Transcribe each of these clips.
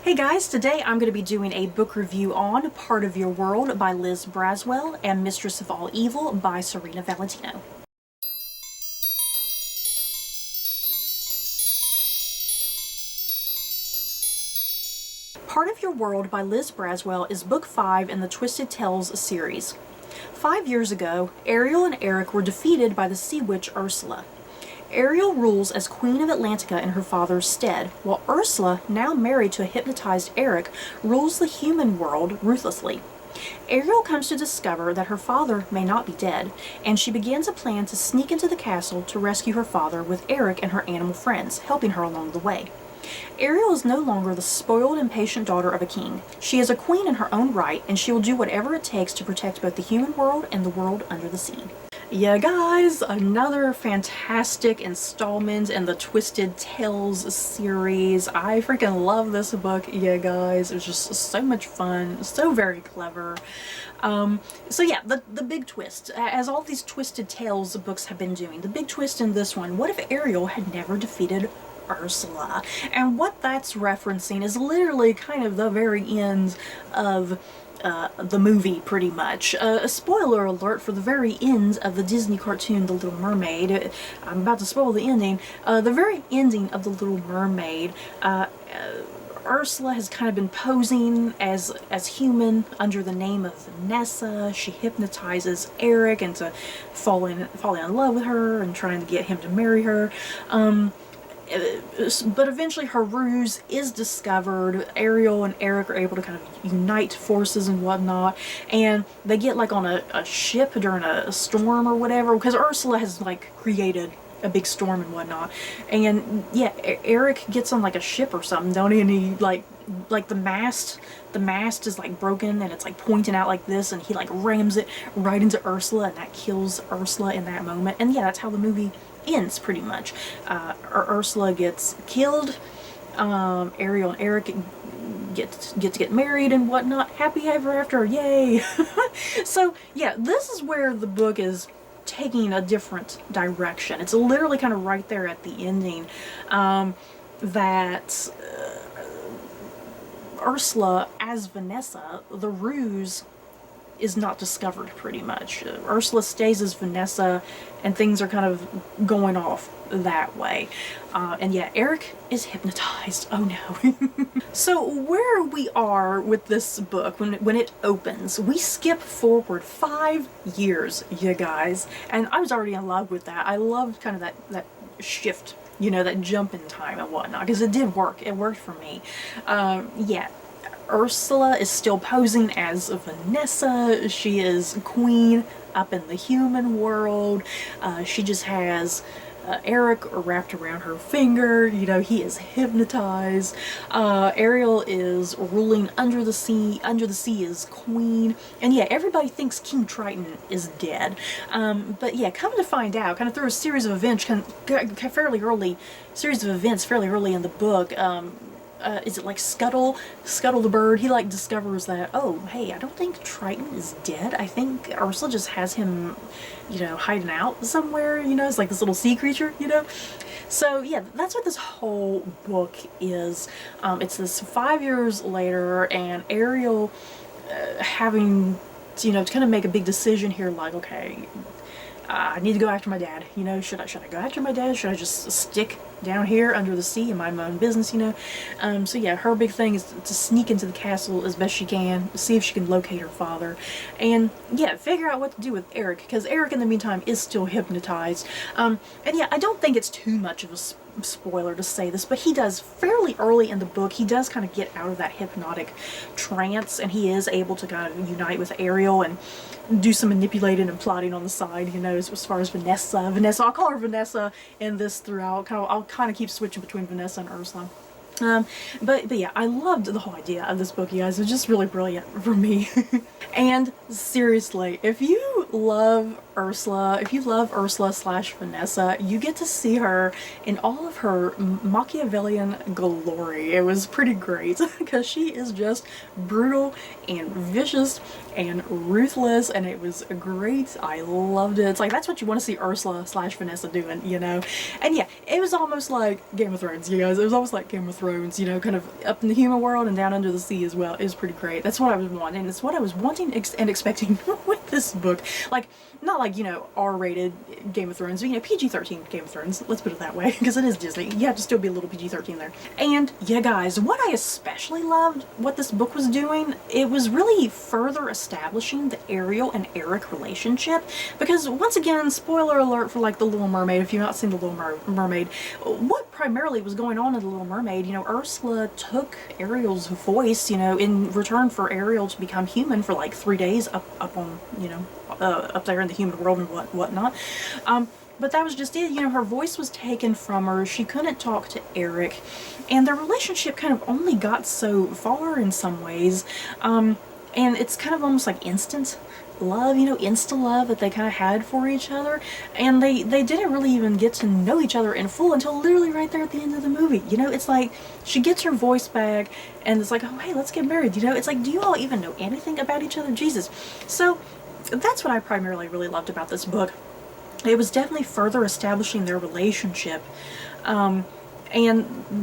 Hey guys, today I'm going to be doing a book review on Part of Your World by Liz Braswell and Mistress of All Evil by Serena Valentino. Part of Your World by Liz Braswell is book 5 in the Twisted Tales series. 5 years ago, Ariel and Eric were defeated by the sea witch Ursula. Ariel rules as Queen of Atlantica in her father's stead, while Ursula, now married to a hypnotized Eric, rules the human world ruthlessly. Ariel comes to discover that her father may not be dead, and she begins a plan to sneak into the castle to rescue her father with Eric and her animal friends, helping her along the way. Ariel is no longer the spoiled, impatient daughter of a king. She is a queen in her own right, and she will do whatever it takes to protect both the human world and the world under the sea. Yeah, guys, another fantastic installment in the Twisted Tales series. I freaking love this book, yeah, guys. It's just so much fun, so very clever. So yeah, the big twist, as all these Twisted Tales books have been doing, the big twist in this one, what if Ariel had never defeated Ursula? And what that's referencing is literally kind of the very end of the movie, pretty much. A spoiler alert for the very end of the Disney cartoon The Little Mermaid. I'm about to spoil the ending. The very ending of The Little Mermaid, Ursula has kind of been posing as human under the name of Vanessa. She hypnotizes Eric into falling in love with her and trying to get him to marry her. But eventually her ruse is discovered. Ariel and Eric are able to kind of unite forces and whatnot, and they get like on a ship during a storm or whatever, because Ursula has like created a big storm and whatnot. And yeah, Eric gets on like a ship or something, don't he? And he like the mast is like broken and it's like pointing out like this, and he like rams it right into Ursula, and that kills Ursula in that moment. And yeah, that's how the movie ends, pretty much. Ursula gets killed. Ariel and Eric get to get married and whatnot. Happy ever after, yay! So yeah, this is where the book is taking a different direction. It's literally kind of right there at the ending, that Ursula as Vanessa, the ruse is not discovered, pretty much. Ursula stays as Vanessa, and things are kind of going off that way. And yeah, Eric is hypnotized. Oh no. So where we are with this book, when it opens, we skip forward 5 years, you guys, and I was already in love with that. I loved kind of that shift, you know, that jump in time and whatnot, because it did work. It worked for me. Yeah. Ursula is still posing as Vanessa. She is queen up in the human world. She just has Eric wrapped around her finger. You know, he is hypnotized. Ariel is ruling under the sea. Under the sea is queen. And yeah, everybody thinks King Triton is dead. But yeah, come to find out, kind of through a series of events, fairly early in the book, is it like Scuttle the bird? He like discovers that, oh, hey, I don't think Triton is dead. I think Ursula just has him, you know, hiding out somewhere, you know, it's like this little sea creature, you know? So yeah, that's what this whole book is. It's this 5 years later, and Ariel having to, you know, to kind of make a big decision here, like, okay, I need to go after my dad, you know, should I go after my dad? Should I just stick down here under the sea and mind my own business, you know? So yeah, her big thing is to sneak into the castle as best she can, see if she can locate her father, and yeah, figure out what to do with Eric, because Eric in the meantime is still hypnotized. And yeah, I don't think it's too much of a spoiler to say this, but he does fairly early in the book, he does kind of get out of that hypnotic trance, and he is able to kind of unite with Ariel and do some manipulating and plotting on the side, you know, as far as Vanessa, I'll call her Vanessa in this throughout. I'll kind of keep switching between Vanessa and Ursula. But yeah, I loved the whole idea of this book, you guys. It was just really brilliant for me. And seriously, if you love Ursula, if you love Ursula slash Vanessa, you get to see her in all of her Machiavellian glory. It was pretty great because she is just brutal and vicious and ruthless, and it was great. I loved it. It's like, that's what you want to see Ursula slash Vanessa doing, you know? And yeah, it was almost like Game of Thrones, you guys. It was almost like Game of Thrones, you know, kind of up in the human world and down under the sea as well. It was pretty great. That's what I was wanting. It's what I was wanting and expecting with this book. Like, not like, you know, R-rated Game of Thrones, but, you know, PG-13 Game of Thrones. Let's put it that way, because it is Disney. You have to still be a little PG-13 there. And yeah, guys, what I especially loved, what this book was doing, it was really further establishing the Ariel and Eric relationship. Because once again, spoiler alert for like The Little Mermaid, if you've not seen The Little Mermaid, what primarily was going on in The Little Mermaid, you know, Ursula took Ariel's voice, you know, in return for Ariel to become human for like 3 days up on, you know, up there in the human world and whatnot. But that was just it. You know, her voice was taken from her. She couldn't talk to Eric. And their relationship kind of only got so far in some ways. And it's kind of almost like instant love, you know, insta-love that they kind of had for each other. And they didn't really even get to know each other in full until literally right there at the end of the movie. You know, it's like she gets her voice back and it's like, oh, hey, let's get married. You know, it's like, do you all even know anything about each other? Jesus. So that's what I primarily really loved about this book. It was definitely further establishing their relationship, and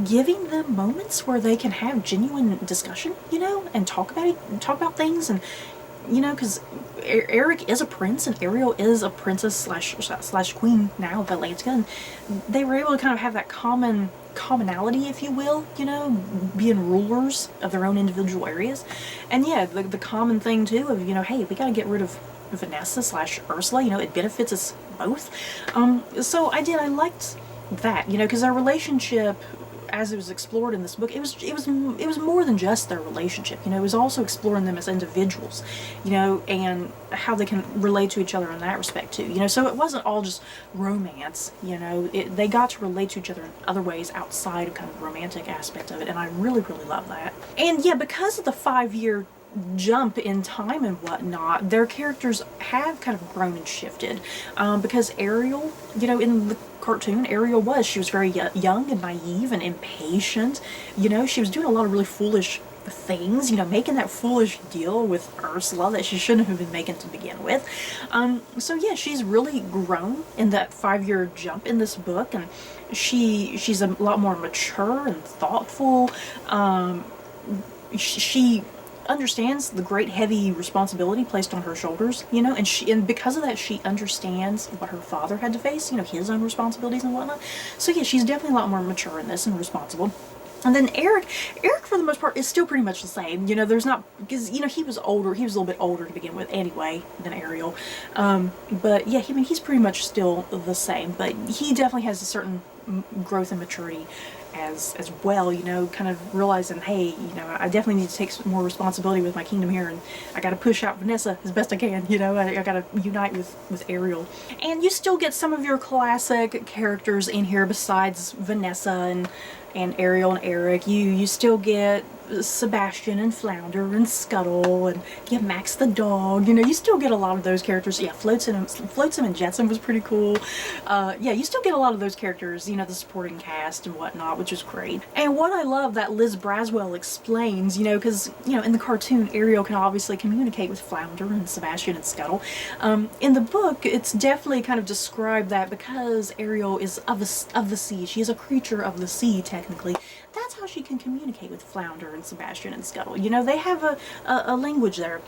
giving them moments where they can have genuine discussion, you know, and talk about things, and you know, because Eric is a prince and Ariel is a princess slash queen now of Atlantica, and they were able to kind of have that commonality, if you will, you know, being rulers of their own individual areas. And yeah, the common thing too of, you know, hey, we gotta get rid of Vanessa slash Ursula, you know, it benefits us both. So I liked that, you know, because our relationship, as it was explored in this book, it was more than just their relationship, you know, it was also exploring them as individuals, you know, and how they can relate to each other in that respect too, you know. So it wasn't all just romance, you know, they got to relate to each other in other ways outside of kind of the romantic aspect of it, and I really love that. And yeah, because of the 5-year jump in time and whatnot, their characters have kind of grown and shifted, because Ariel, you know, in the cartoon, she was very young and naive and impatient, you know, she was doing a lot of really foolish things, you know, making that foolish deal with Ursula that she shouldn't have been making to begin with. So yeah, she's really grown in that 5-year jump in this book, and she's a lot more mature and thoughtful. She understands the great heavy responsibility placed on her shoulders, you know, and because of that, she understands what her father had to face, you know, his own responsibilities and whatnot. So yeah, she's definitely a lot more mature in this and responsible. And then Eric for the most part is still pretty much the same, you know, there's not, because, you know, he was a little bit older to begin with anyway than Ariel, but yeah, he's pretty much still the same, but he definitely has a certain growth and maturity as well, you know, kind of realizing, hey, you know, I definitely need to take some more responsibility with my kingdom here, and I gotta push out Vanessa as best I can, you know, I gotta unite with Ariel. And you still get some of your classic characters in here besides Vanessa and Ariel and Eric. You still get Sebastian and Flounder and Scuttle, and you have Max the dog, you know, you still get a lot of those characters. Yeah, Flotsam and Jetsam was pretty cool. Yeah, you still get a lot of those characters, you know, the supporting cast and whatnot, which is great. And what I love that Liz Braswell explains, you know, because, you know, in the cartoon, Ariel can obviously communicate with Flounder and Sebastian and Scuttle. In the book, it's definitely kind of described that because Ariel is of the sea, she is a creature of the sea, technically, that's how she can communicate with Flounder and Sebastian and Scuttle. You know, they have a language there,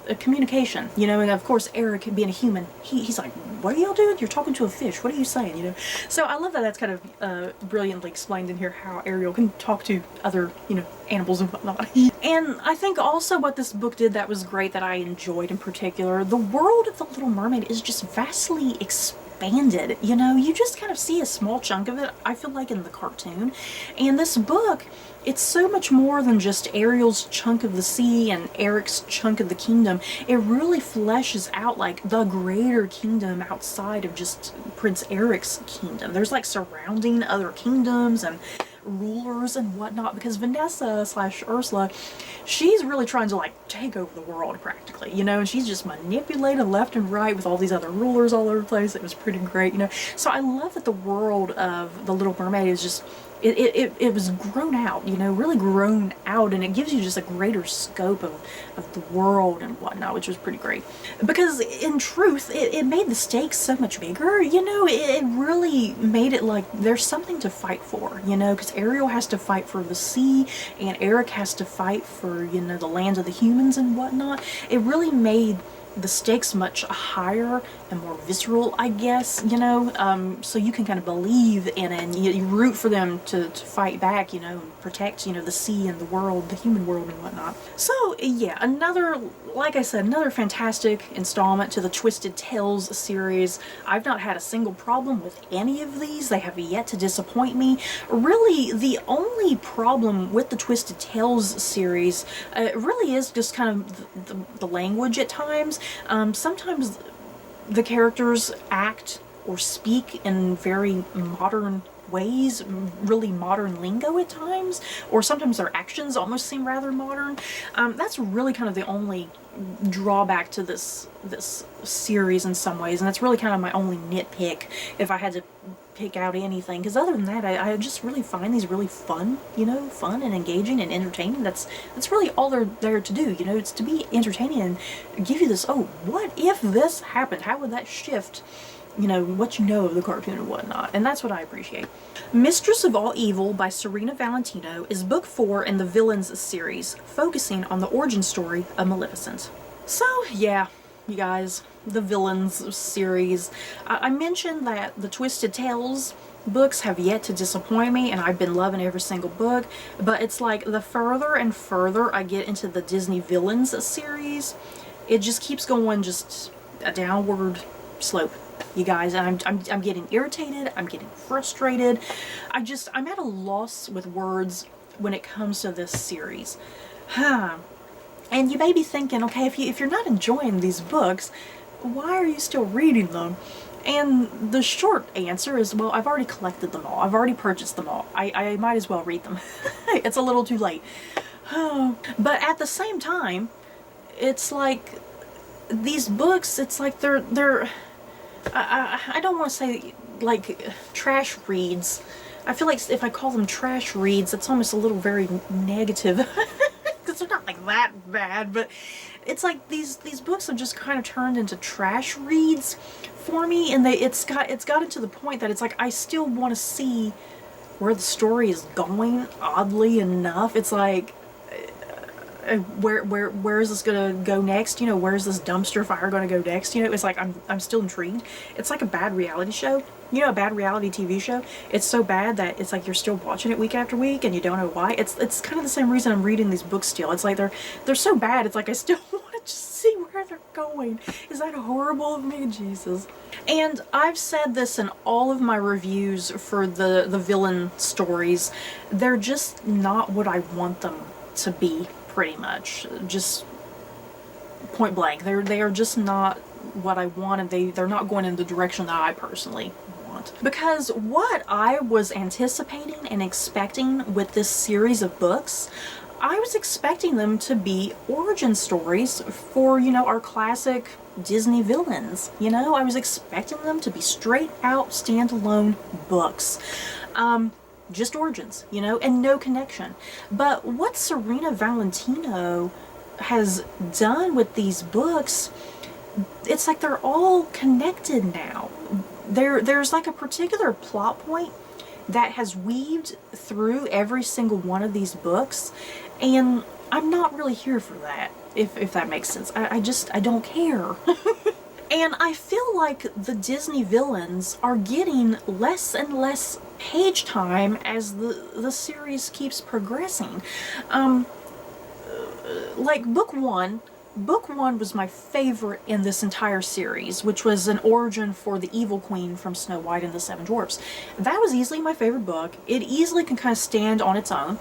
a communication, you know, and of course Eric, being a human, he's like, what are y'all doing? You're talking to a fish. What are you saying, you know? So I love that that's kind of brilliantly explained in here, how Ariel can talk to other, you know, animals and whatnot. And I think also what this book did that was great, that I enjoyed in particular, the world of The Little Mermaid is just vastly expanded, you know, you just kind of see a small chunk of it, I feel like, in the cartoon. And this book, it's so much more than just Ariel's chunk of the sea and Eric's chunk of the kingdom. It really fleshes out like the greater kingdom outside of just Prince Eric's kingdom. There's like surrounding other kingdoms and rulers and whatnot, because Vanessa / Ursula, she's really trying to like take over the world practically, you know, and she's just manipulated left and right with all these other rulers all over the place. It was pretty great, you know. So I love that the world of The Little Mermaid is just, it was grown out, you know, really grown out, and it gives you just a greater scope of the world and whatnot, which was pretty great. Because in truth, it made the stakes so much bigger, you know. It really made it like there's something to fight for, you know, because Ariel has to fight for the sea, and Eric has to fight for, you know, the lands of the humans and whatnot. It really made the stakes much higher and more visceral, I guess, you know, so you can kind of believe in it, and you root for them to fight back, you know, and protect, you know, the sea and the world, the human world and whatnot. So yeah, another, like I said, another fantastic installment to the Twisted Tales series. I've not had a single problem with any of these. They have yet to disappoint me. Really, the only problem with the Twisted Tales series really is just kind of the language at times. Sometimes the characters act or speak in very modern ways, really modern lingo at times, or sometimes their actions almost seem rather modern. That's really kind of the only drawback to this series in some ways, and that's really kind of my only nitpick if I had to pick out anything, because other than that, I just really find these really fun, you know, fun and engaging and entertaining. That's really all they're there to do, you know. It's to be entertaining and give you this, oh, what if this happened? How would that shift, you know, what you know of the cartoon and whatnot, and that's what I appreciate. Mistress of All Evil by Serena Valentino is book 4 in the Villains series, focusing on the origin story of Maleficent. So yeah, you guys, the Villains series. I mentioned that the Twisted Tales books have yet to disappoint me, and I've been loving every single book, but it's like the further and further I get into the Disney Villains series, it just keeps going just a downward slope, you guys, and I'm getting irritated, I'm getting frustrated. I'm at a loss with words when it comes to this series. And you may be thinking, okay, if you're not enjoying these books, why are you still reading them? And the short answer is, well, I've already collected them all. I've already purchased them all. I might as well read them. It's a little too late. But at the same time, it's like these books, it's like they're I don't want to say like trash reads. I feel like if I call them trash reads, it's almost a little very negative. Because they're not like that bad, but it's like these books have just kind of turned into trash reads for me, and it's gotten to the point that it's like I still want to see where the story is going. Oddly enough, it's like where is this gonna go next? You know, where's this dumpster fire gonna go next? You know, it's like I'm still intrigued. It's like a bad reality show. You know, a bad reality TV show. It's so bad that it's like you're still watching it week after week and you don't know why. It's kind of the same reason I'm reading these books still. It's like they're so bad. It's like I still want to just see where they're going. Is that horrible of me? Jesus. And I've said this in all of my reviews for the villain stories. They're just not what I want them to be, pretty much. Just point blank. They are just not what I want, and they're not going in the direction that I personally want. Because what I was anticipating and expecting with this series of books, I was expecting them to be origin stories for, you know, our classic Disney villains. You know, I was expecting them to be straight out standalone books. Just origins, you know, and no connection. But what Serena Valentino has done with these books, it's like they're all connected now. There's like a particular plot point that has weaved through every single one of these books, and I'm not really here for that, if that makes sense. I don't care. And I feel like the Disney villains are getting less and less page time as the series keeps progressing. Like book one was my favorite in this entire series, which was an origin for the evil queen from Snow White and the Seven Dwarfs. That was easily my favorite book. It easily can kind of stand on its own.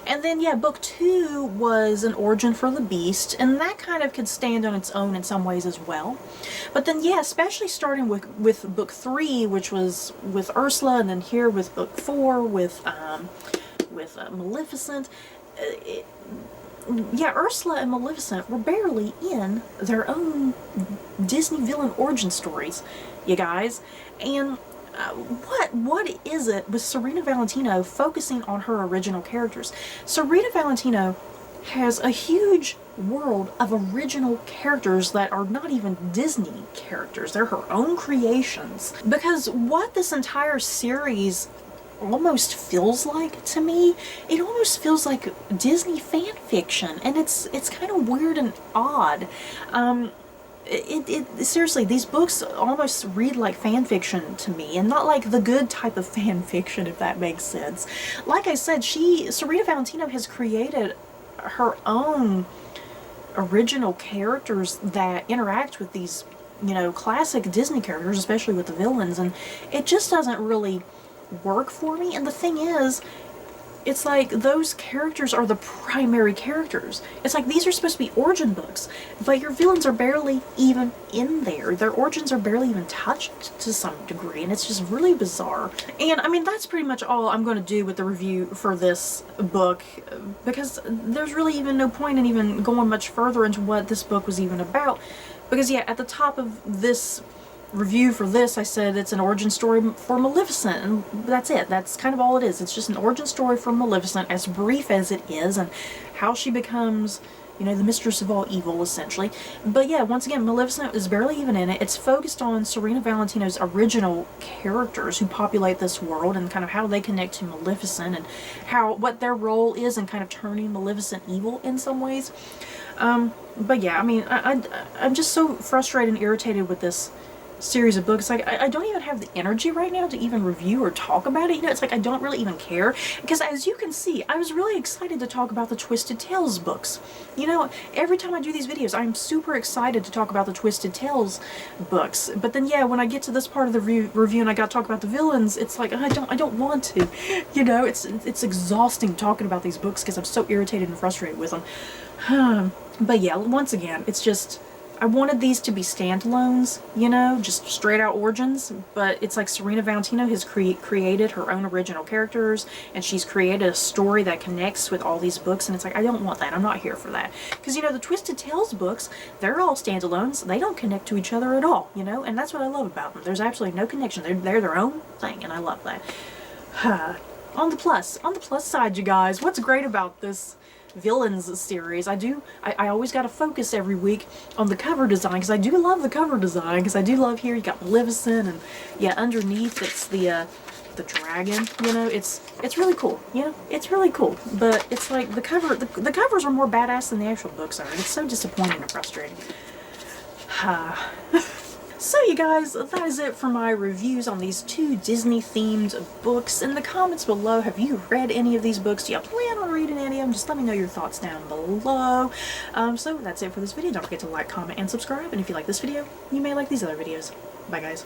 And then, yeah, book 2 was an origin for the Beast, and that kind of could stand on its own in some ways as well. But then, yeah, especially starting with book 3, which was with Ursula, and then here with book 4 with Maleficent. Yeah, Ursula and Maleficent were barely in their own Disney villain origin stories, you guys. And what is it with Serena Valentino focusing on her original characters? Serena Valentino has a huge world of original characters that are not even Disney characters. They're her own creations. Because what this entire series almost feels like to me, it almost feels like Disney fan fiction, and it's kind of weird and odd. Seriously, these books almost read like fan fiction to me, and not like the good type of fan fiction, if that makes sense. Like I said, Serena Valentino has created her own original characters that interact with these, you know, classic Disney characters, especially with the villains, and it just doesn't really work for me. And the thing is, it's like those characters are the primary characters. It's like these are supposed to be origin books, but your villains are barely even in there. Their origins are barely even touched to some degree, and it's just really bizarre. And I mean, that's pretty much all I'm going to do with the review for this book, because there's really even no point in even going much further into what this book was even about. Because yeah, at the top of this review for this, I said it's an origin story for Maleficent, and that's it. That's kind of all it is. It's just an origin story for Maleficent, as brief as it is, and how she becomes, you know, the mistress of all evil, essentially. But yeah, once again, Maleficent is barely even in it. It's focused on Serena Valentino's original characters who populate this world, and kind of how they connect to Maleficent, and what their role is in kind of turning Maleficent evil in some ways. But yeah, I mean, I'm just so frustrated and irritated with this series of books. Like, I don't even have the energy right now to even review or talk about it. You know, it's like I don't really even care, because as you can see, I was really excited to talk about the Twisted Tales books. You know, every time I do these videos, I'm super excited to talk about the Twisted Tales books. But then, yeah, when I get to this part of the review and I gotta talk about the villains, it's like I don't want to. You know, it's exhausting talking about these books because I'm so irritated and frustrated with them. But yeah, once again, it's just, I wanted these to be standalones, you know, just straight out origins, but it's like Serena Valentino has created her own original characters, and she's created a story that connects with all these books, and it's like, I don't want that. I'm not here for that. Because, you know, the Twisted Tales books, they're all standalones. They don't connect to each other at all, you know, and that's what I love about them. There's absolutely no connection. They're their own thing, and I love that. On the plus side, you guys, what's great about this villains series, I always got to focus every week on the cover design, because I do love the cover design, because I do love here you got Maleficent, and yeah, underneath it's the dragon, you know, it's really cool, you know, it's really cool. But it's like the covers are more badass than the actual books are. It's so disappointing and frustrating. So you guys, that is it for my reviews on these 2 Disney-themed books. In the comments below, have you read any of these books? Do you plan on reading any of them? Just let me know your thoughts down below. So that's it for this video. Don't forget to like, comment, and subscribe. And if you like this video, you may like these other videos. Bye, guys.